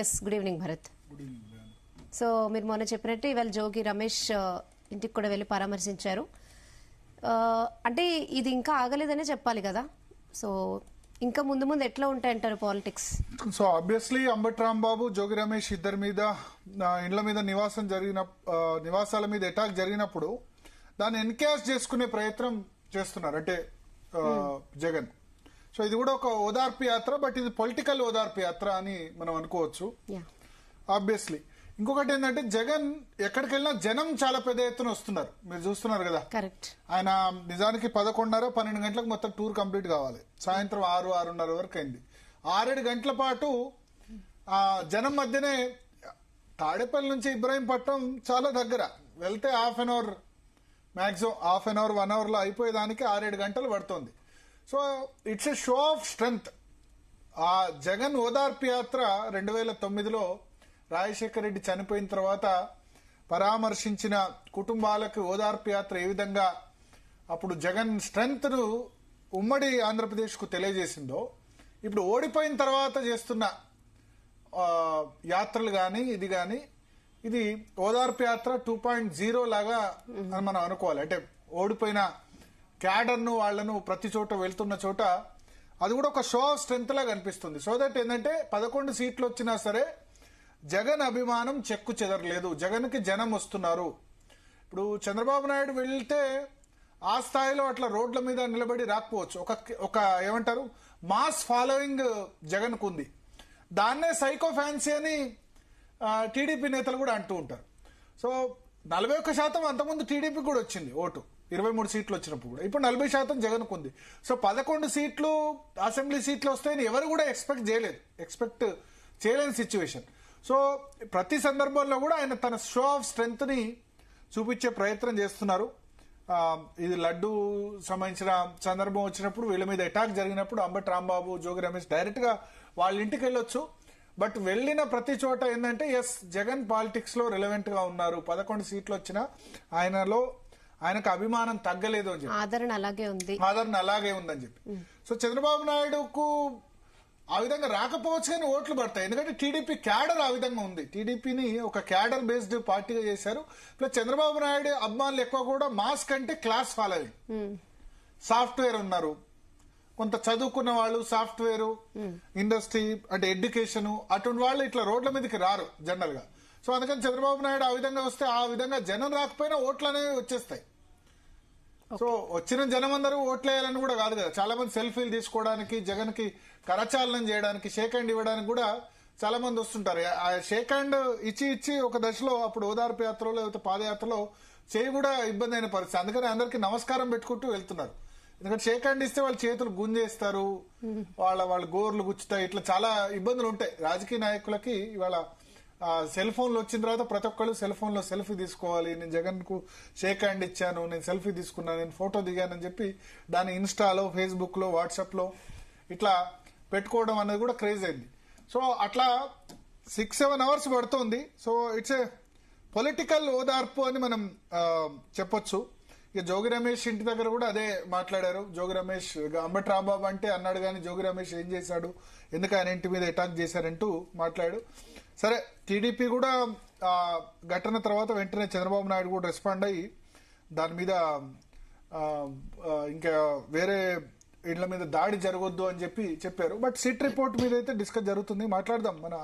Yes, good evening Bharat. So మీరు మొన్న చెప్పినట్టు ఇవాళ జోగి రమేష్ ఇంటికి కూడా వెళ్ళి పరామర్శించారు. అంటే ఇది ఇంకా ఆగలేదనే చెప్పాలి కదా. సో ఇంకా ముందు ముందు ఎట్లా ఉంటాయంటారు politics? So obviously Ambati Rambabu, Jogi Ramesh ఇద్దరి మీద ఇండ్ల మీద నివాసాల మీద అటాక్ జరిగినప్పుడు దాన్ని ఎన్కాష్ చేసుకునే ప్రయత్నం చేస్తున్నారు అంటే జగన్. సో ఇది కూడా ఒక ఓదార్పు యాత్ర, బట్ ఇది పొలిటికల్ ఓదార్పు యాత్ర అని మనం అనుకోవచ్చు ఆబ్వియస్లీ. ఇంకొకటి ఏంటంటే జగన్ ఎక్కడికి వెళ్ళినా జనం చాలా పెద్ద ఎత్తున వస్తున్నారు, మీరు చూస్తున్నారు కదా. కరెక్ట్. ఆయన నిజానికి 11:30-12 గంటలకు మొత్తం టూర్ కంప్లీట్ కావాలి. సాయంత్రం 6-6:30 వరకు అయింది. 6-7 గంటల పాటు ఆ జనం మధ్యనే తాడేపల్లి నుంచి ఇబ్రాహీంపట్నం చాలా దగ్గర, వెళ్తే half an hour maximum, half an hour 1 hour లో అయిపోయేదానికి 6-7 గంటలు పడుతుంది. So it's a show of strength. ఆ జగన్ ఓదార్పు యాత్ర 2009లో రాజశేఖర రెడ్డి చనిపోయిన తర్వాత పరామర్శించిన కుటుంబాలకు ఓదార్పు యాత్ర ఏ విధంగా అప్పుడు జగన్ స్ట్రెంగ్త్ ను ఉమ్మడి ఆంధ్రప్రదేశ్ కు తెలియజేసిందో, ఇప్పుడు ఓడిపోయిన తర్వాత చేస్తున్న యాత్రలు గాని ఇది గాని ఇది ఓదార్పు యాత్ర 2.0 లాగా అని మనం అనుకోవాలి. అంటే ఓడిపోయిన క్యాడర్ ను వాళ్లను ప్రతి చోట వెళ్తున్న చోట అది కూడా ఒక షో ఆఫ్ స్ట్రెంగ్త్ లాగా అనిపిస్తుంది. సో దట్ ఏంటంటే 11 సీట్లు వచ్చినా సరే జగన్ అభిమానం చెక్కు చెదరలేదు, జగన్ కి జనం వస్తున్నారు. ఇప్పుడు చంద్రబాబు నాయుడు వెళ్తే ఆ స్థాయిలో అట్లా రోడ్ల మీద నిలబడి రాకపోవచ్చు. ఒక ఏమంటారు మాస్ ఫాలోయింగ్ జగన్ కు ఉంది. దాన్నే సైకో ఫ్యాన్సీ అని టీడీపీ నేతలు కూడా అంటూ ఉంటారు. సో 41% అంతకుముందు టీడీపీ కూడా వచ్చింది ఓటు, 23 సీట్లు వచ్చినప్పుడు కూడా. ఇప్పుడు 40% జగన్ కు ఉంది. సో 11 సీట్లు అసెంబ్లీ సీట్లు వస్తాయని ఎవరు కూడా ఎక్స్పెక్ట్ చేయలేని సిచ్యువేషన్. సో ప్రతి సందర్భంలో కూడా ఆయన తన షో ఆఫ్ స్ట్రెంగ్త్ ని చూపించే ప్రయత్నం చేస్తున్నారు. ఇది లడ్డు సంబంధించిన సందర్భం వచ్చినప్పుడు వీళ్ళ మీద అటాక్ జరిగినప్పుడు అంబటి రాంబాబు, జోగి రమేష్ డైరెక్ట్ గా వాళ్ళ ఇంటికి వెళ్ళొచ్చు. బట్ వెళ్లిన ప్రతి చోట ఏంటంటే ఎస్ జగన్ పాలిటిక్స్ లో రిలవెంట్ గా ఉన్నారు, 11 సీట్లు వచ్చినా ఆయనకు అభిమానం తగ్గలేదు అని చెప్పి, ఆదరణ అలాగే ఉందని చెప్పి. సో చంద్రబాబు నాయుడుకు ఆ విధంగా రాకపోవచ్చు కానీ ఓట్లు పడతాయి, ఎందుకంటే టీడీపీ క్యాడర్ ఆ విధంగా ఉంది. టీడీపీని ఒక క్యాడర్ బేస్డ్ పార్టీగా చేశారు. ప్లస్ చంద్రబాబు నాయుడు అభిమానులు ఎక్కువ కూడా మాస్ కంటే క్లాస్ ఫాలోయింగ్. సాఫ్ట్వేర్ ఉన్నారు, కొంత చదువుకున్న వాళ్ళు, సాఫ్ట్వేర్ ఇండస్ట్రీ అంటే ఎడ్యుకేషన్, అటువంటి వాళ్ళు ఇట్లా రోడ్ల మీదకి రారు జనరల్ గా. సో అందుకని చంద్రబాబు నాయుడు ఆ విధంగా వస్తే ఆ విధంగా జనం రాకపోయినా ఓట్లు అనేవి వచ్చేస్తాయి. సో వచ్చిన జనం అందరూ ఓట్లేయాలని కూడా కాదు కదా, చాలా మంది సెల్ఫీలు తీసుకోవడానికి, జగన్ కి కరచాలనం చేయడానికి, షేక్ హ్యాండ్ ఇవ్వడానికి కూడా చాలా మంది వస్తుంటారు. ఆ షేక్ హ్యాండ్ ఇచ్చి ఒక దశలో అప్పుడు ఓదార్పు యాత్రలో లేకపోతే పాదయాత్రలో చేయి కూడా ఇబ్బంది అయిన పరిస్థితి. అందుకని అందరికి నమస్కారం పెట్టుకుంటూ వెళ్తున్నారు. ఎందుకంటే షేక్ హ్యాండ్ ఇస్తే వాళ్ళ చేతులు గుంజేస్తారు, వాళ్ళ గోర్లు గుచ్చుతాయి, ఇట్లా చాలా ఇబ్బందులు ఉంటాయి. రాజకీయ నాయకులకి ఇవాళ సెల్ ఫోన్లు వచ్చిన తర్వాత ప్రతి ఒక్కళ్ళు సెల్ ఫోన్ లో సెల్ఫీ తీసుకోవాలి, నేను జగన్ కు షేక్ హ్యాండ్ ఇచ్చాను, నేను సెల్ఫీ తీసుకున్నాను, నేను ఫోటో దిగానని చెప్పి దాన్ని ఇన్స్టాలో, ఫేస్బుక్ లో, వాట్సాప్ లో ఇట్లా పెట్టుకోవడం అనేది కూడా క్రేజ్ అయింది. సో అట్లా 6-7 అవర్స్ పడుతోంది. సో ఇట్స్ ఏ పొలిటికల్ ఓదార్పు అని మనం చెప్పొచ్చు. ఇక జోగి రమేష్ ఇంటి దగ్గర కూడా అదే మాట్లాడారు. జోగి రమేష్ అంబటి రాంబాబు అంటే అన్నాడు కానీ జోగి రమేష్ ఏం చేశాడు, ఎందుకు ఆయన ఇంటి మీద అటాక్ చేశారంటూ మాట్లాడు. సరే టీడీపీ కూడా ఘటన తర్వాత వెంటనే చంద్రబాబు నాయుడు కూడా రెస్పాండ్ అయ్యి దాని మీద ఇంకా వేరే ఇళ్ల మీద దాడి జరగొద్దు అని చెప్పారు. బట్ సిట్ రిపోర్ట్ మీద అయితే డిస్కస్ జరుగుతుంది, మాట్లాడదాం. మన